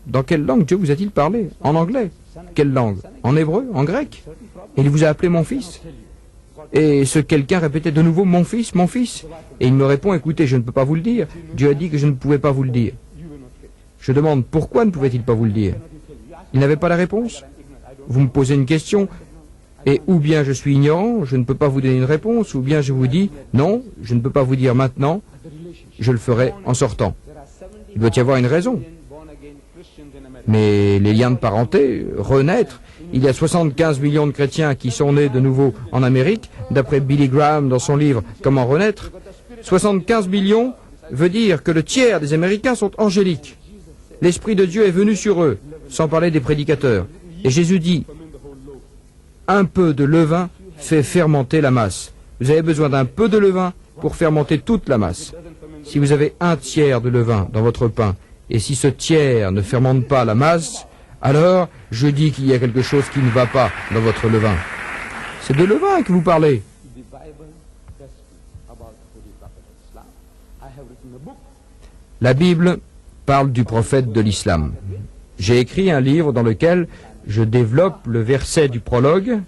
Dans quelle langue Dieu vous a-t-il parlé? En anglais. Quelle langue? En hébreu? En grec? Il vous a appelé mon fils? Et ce quelqu'un répétait de nouveau mon fils, mon fils. Et il me répond, écoutez, je ne peux pas vous le dire. Dieu a dit que je ne pouvais pas vous le dire. Je demande, pourquoi ne pouvait-il pas vous le dire? Il n'avait pas la réponse? Vous me posez une question, et ou bien je suis ignorant, je ne peux pas vous donner une réponse, ou bien je vous dis, non, je ne peux pas vous dire maintenant, je le ferai en sortant. Il doit y avoir une raison. Mais les liens de parenté, renaître, il y a 75 millions de chrétiens qui sont nés de nouveau en Amérique, d'après Billy Graham dans son livre « Comment renaître ». 75 millions veut dire que le tiers des Américains sont angéliques. L'Esprit de Dieu est venu sur eux, sans parler des prédicateurs. Et Jésus dit, un peu de levain fait fermenter la masse. Vous avez besoin d'un peu de levain pour fermenter toute la masse. Si vous avez un tiers de levain dans votre pain, et si ce tiers ne fermente pas la masse, alors je dis qu'il y a quelque chose qui ne va pas dans votre levain. C'est de levain que vous parlez. La Bible parle du prophète de l'islam. J'ai écrit un livre dans lequel je développe le verset du prologue.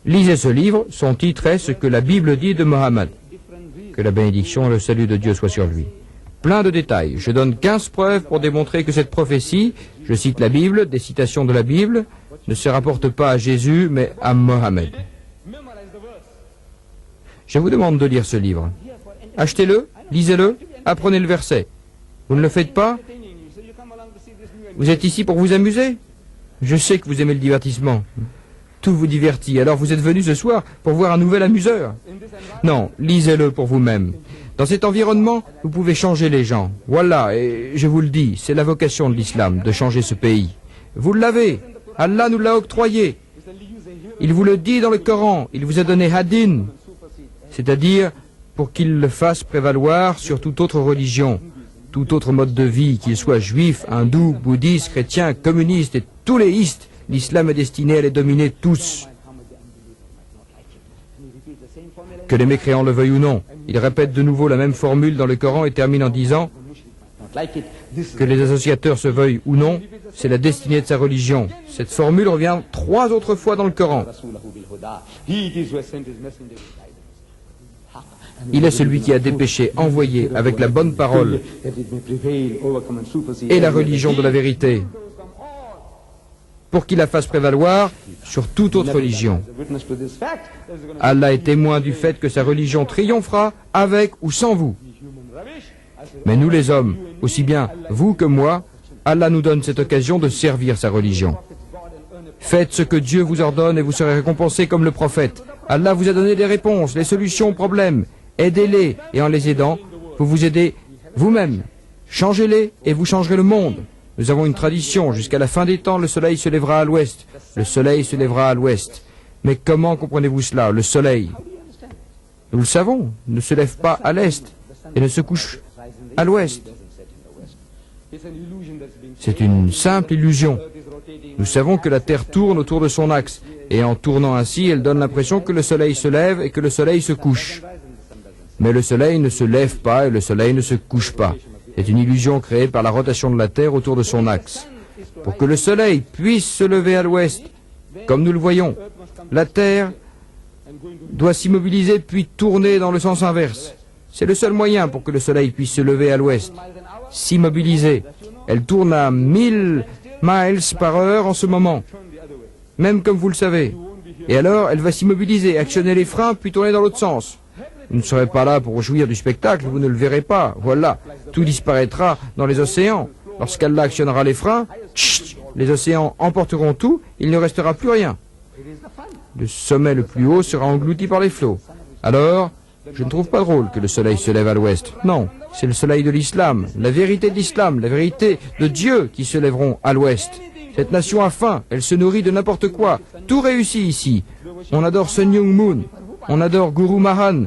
Lisez ce livre, son titre est « Ce que la Bible dit de Mohammed ». Que la bénédiction et le salut de Dieu soient sur lui. Plein de détails. Je donne 15 preuves pour démontrer que cette prophétie, je cite la Bible, des citations de la Bible, ne se rapporte pas à Jésus, mais à Mohammed. Je vous demande de lire ce livre. Achetez-le, lisez-le, apprenez le verset. Vous ne le faites pas? Vous êtes ici pour vous amuser? Je sais que vous aimez le divertissement. Tout vous divertit, alors vous êtes venu ce soir pour voir un nouvel amuseur. Non, lisez-le pour vous-même. Dans cet environnement, vous pouvez changer les gens. Voilà, et je vous le dis, c'est la vocation de l'islam, de changer ce pays. Vous l'avez, Allah nous l'a octroyé. Il vous le dit dans le Coran, il vous a donné hadin, c'est-à-dire pour qu'il le fasse prévaloir sur toute autre religion, tout autre mode de vie, qu'il soit juif, hindou, bouddhiste, chrétien, communiste et tous les istes. L'islam est destiné à les dominer tous. Que les mécréants le veuillent ou non. Il répète de nouveau la même formule dans le Coran et termine en disant que les associateurs se veuillent ou non, c'est la destinée de sa religion. Cette formule revient 3 autres fois dans le Coran. Il est celui qui a dépêché, envoyé avec la bonne parole et la religion de la vérité, pour qu'il la fasse prévaloir sur toute autre religion. Allah est témoin du fait que sa religion triomphera avec ou sans vous. Mais nous les hommes, aussi bien vous que moi, Allah nous donne cette occasion de servir sa religion. Faites ce que Dieu vous ordonne et vous serez récompensés comme le prophète. Allah vous a donné des réponses, les solutions aux problèmes. Aidez-les et en les aidant, vous vous aidez vous-même. Changez-les et vous changerez le monde. Nous avons une tradition, jusqu'à la fin des temps, le soleil se lèvera à l'ouest. Le soleil se lèvera à l'ouest. Mais comment comprenez-vous cela, le soleil? Nous le savons, ne se lève pas à l'est et ne se couche à l'ouest. C'est une simple illusion. Nous savons que la Terre tourne autour de son axe, et en tournant ainsi, elle donne l'impression que le soleil se lève et que le soleil se couche. Mais le soleil ne se lève pas et le soleil ne se couche pas. C'est une illusion créée par la rotation de la Terre autour de son axe. Pour que le soleil puisse se lever à l'ouest, comme nous le voyons, la Terre doit s'immobiliser puis tourner dans le sens inverse. C'est le seul moyen pour que le soleil puisse se lever à l'ouest. S'immobiliser. Elle tourne à 1000 miles par heure en ce moment, même comme vous le savez. Et alors, elle va s'immobiliser, actionner les freins, puis tourner dans l'autre sens. Vous ne serez pas là pour jouir du spectacle, vous ne le verrez pas. Voilà, tout disparaîtra dans les océans. Lorsqu'Allah actionnera les freins, les océans emporteront tout, il ne restera plus rien. Le sommet le plus haut sera englouti par les flots. Alors, je ne trouve pas drôle que le soleil se lève à l'ouest. Non, c'est le soleil de l'islam, la vérité de l'islam, la vérité de Dieu qui se lèveront à l'ouest. Cette nation a faim, elle se nourrit de n'importe quoi. Tout réussit ici. On adore Sun Myung Moon, on adore Guru Mahan,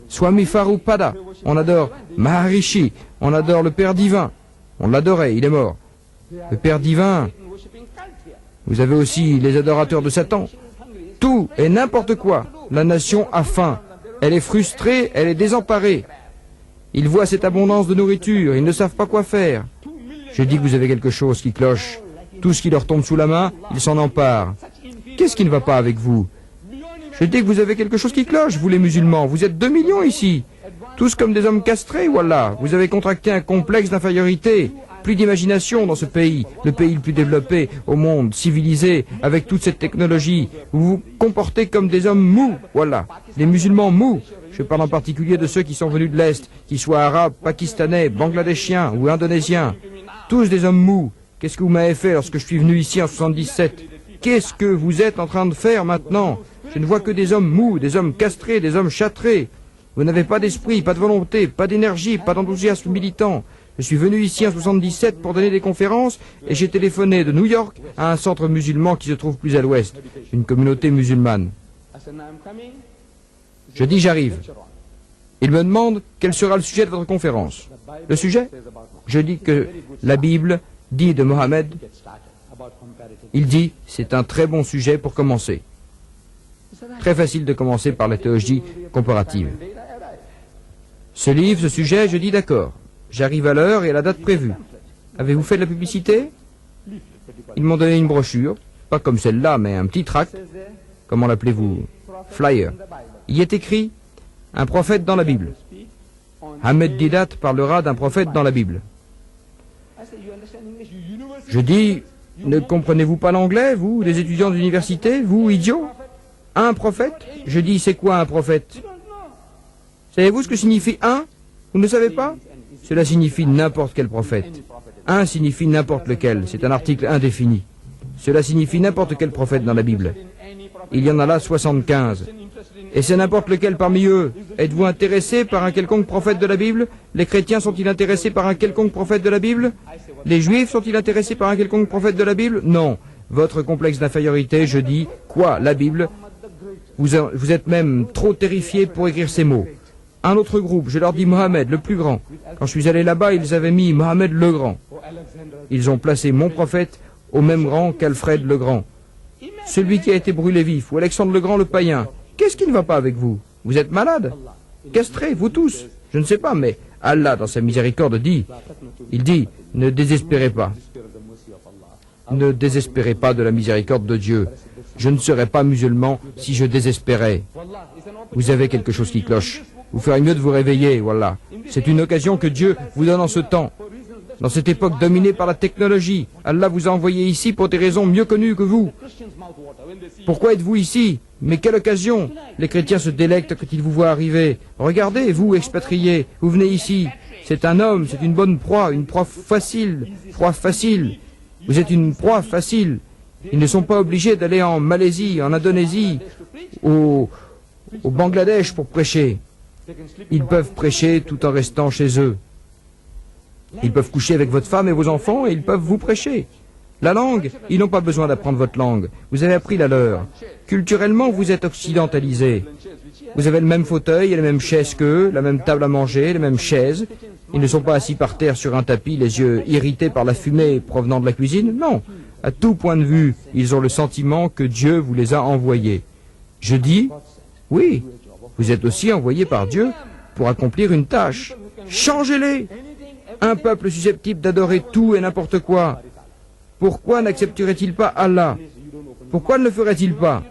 Swami Prabhupada, on adore Maharishi, on adore le Père divin. On l'adorait, il est mort. Le Père divin. Vous avez aussi les adorateurs de Satan. tout et n'importe quoi. La nation a faim. Elle est frustrée, elle est désemparée. Ils voient cette abondance de nourriture, ils ne savent pas quoi faire. Je dis que vous avez quelque chose qui cloche. Tout ce qui leur tombe sous la main, ils s'en emparent. Qu'est-ce qui ne va pas avec vous? Je dis que vous avez quelque chose qui cloche, vous les musulmans. Vous êtes 2 millions ici. Tous comme des hommes castrés, voilà. Vous avez contracté un complexe d'infériorité. Plus d'imagination dans ce pays, le pays le plus développé au monde, civilisé, avec toute cette technologie. Vous vous comportez comme des hommes mous, voilà. Les musulmans mous. Je parle en particulier de ceux qui sont venus de l'Est, qu'ils soient arabes, pakistanais, bangladeshiens ou indonésiens. Tous des hommes mous. Qu'est-ce que vous m'avez fait lorsque je suis venu ici en 77? Qu'est-ce que vous êtes en train de faire maintenant? Je ne vois que des hommes mous, des hommes castrés, des hommes châtrés. Vous n'avez pas d'esprit, pas de volonté, pas d'énergie, pas d'enthousiasme militant. Je suis venu ici en 77 pour donner des conférences et j'ai téléphoné de New York à un centre musulman qui se trouve plus à l'ouest, une communauté musulmane. Je dis j'arrive. Il me demande quel sera le sujet de votre conférence. Le sujet? Je dis que la Bible dit de Mohammed, il dit c'est un très bon sujet pour commencer. Très facile de commencer par la théologie comparative. Ce livre, ce sujet, je dis d'accord. J'arrive à l'heure et à la date prévue. Avez-vous fait de la publicité? Ils m'ont donné une brochure, pas comme celle-là, mais un petit tract. Comment l'appelez-vous? Flyer. Il y est écrit « Un prophète dans la Bible ». Ahmed Didat parlera d'un prophète dans la Bible. Je dis « Ne comprenez-vous pas l'anglais, vous, les étudiants d'université, vous, idiots? Un prophète ?» Je dis « C'est quoi un prophète ?» Savez-vous ce que signifie « un » ? Vous ne savez pas ? Cela signifie n'importe quel prophète. Un signifie n'importe lequel. C'est un article indéfini. Cela signifie n'importe quel prophète dans la Bible. Il y en a là 75. Et c'est n'importe lequel parmi eux. Êtes-vous intéressé par un quelconque prophète de la Bible? Les chrétiens sont-ils intéressés par un quelconque prophète de la Bible? Les juifs sont-ils intéressés par un quelconque prophète de la Bible? Non. Votre complexe d'infériorité, je dis, quoi, la Bible? Vous êtes même trop terrifiés pour écrire ces mots. Un autre groupe, je leur dis Mohammed, le plus grand. Quand je suis allé là-bas, ils avaient mis Mohammed le grand. Ils ont placé mon prophète au même rang qu'Alfred le grand. Celui qui a été brûlé vif, ou Alexandre le grand le païen. Qu'est-ce qui ne va pas avec vous? Vous êtes malade? Castrés, vous tous? Je ne sais pas, mais Allah, dans sa miséricorde, dit, il dit, ne désespérez pas. Ne désespérez pas de la miséricorde de Dieu. Je ne serais pas musulman si je désespérais. Vous avez quelque chose qui cloche. Vous feriez mieux de vous réveiller, voilà. C'est une occasion que Dieu vous donne en ce temps. Dans cette époque dominée par la technologie, Allah vous a envoyé ici pour des raisons mieux connues que vous. Pourquoi êtes-vous ici? Mais quelle occasion? Les chrétiens se délectent quand ils vous voient arriver. Regardez, vous, expatriés, vous venez ici. C'est un homme, c'est une bonne proie, une proie facile. Proie facile. Vous êtes une proie facile. Ils ne sont pas obligés d'aller en Malaisie, en Indonésie, au Bangladesh pour prêcher. Ils peuvent prêcher tout en restant chez eux. Ils peuvent coucher avec votre femme et vos enfants et ils peuvent vous prêcher. La langue, ils n'ont pas besoin d'apprendre votre langue. Vous avez appris la leur. Culturellement, vous êtes occidentalisés. Vous avez le même fauteuil et les mêmes chaises qu'eux, la même table à manger, les mêmes chaises. Ils ne sont pas assis par terre sur un tapis, les yeux irrités par la fumée provenant de la cuisine. Non. À tout point de vue, ils ont le sentiment que Dieu vous les a envoyés. Je dis, oui, vous êtes aussi envoyés par Dieu pour accomplir une tâche. Changez-les! Un peuple susceptible d'adorer tout et n'importe quoi. Pourquoi n'accepterait-il pas Allah? Pourquoi ne le ferait-il pas?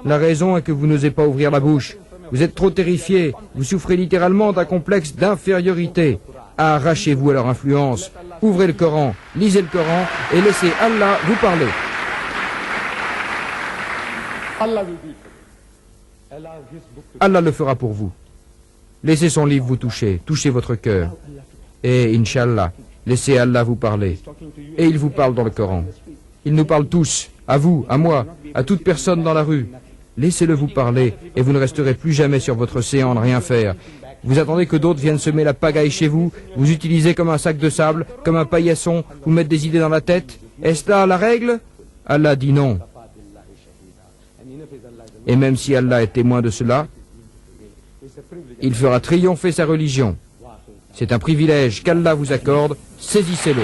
La raison est que vous n'osez pas ouvrir la bouche. Vous êtes trop terrifiés. Vous souffrez littéralement d'un complexe d'infériorité. Arrachez-vous à leur influence. Ouvrez le Coran, lisez le Coran et laissez Allah vous parler. Allah le fera pour vous. Laissez son livre vous toucher, touchez votre cœur. Et Inch'Allah, laissez Allah vous parler. Et il vous parle dans le Coran. Il nous parle tous, à vous, à moi, à toute personne dans la rue. Laissez-le vous parler et vous ne resterez plus jamais sur votre séant à ne rien faire. Vous attendez que d'autres viennent semer la pagaille chez vous, vous utilisez comme un sac de sable, comme un paillasson, vous mettre des idées dans la tête. Est-ce là la règle? Allah dit non. Et même si Allah est témoin de cela, il fera triompher sa religion. C'est un privilège qu'Allah vous accorde, saisissez-le.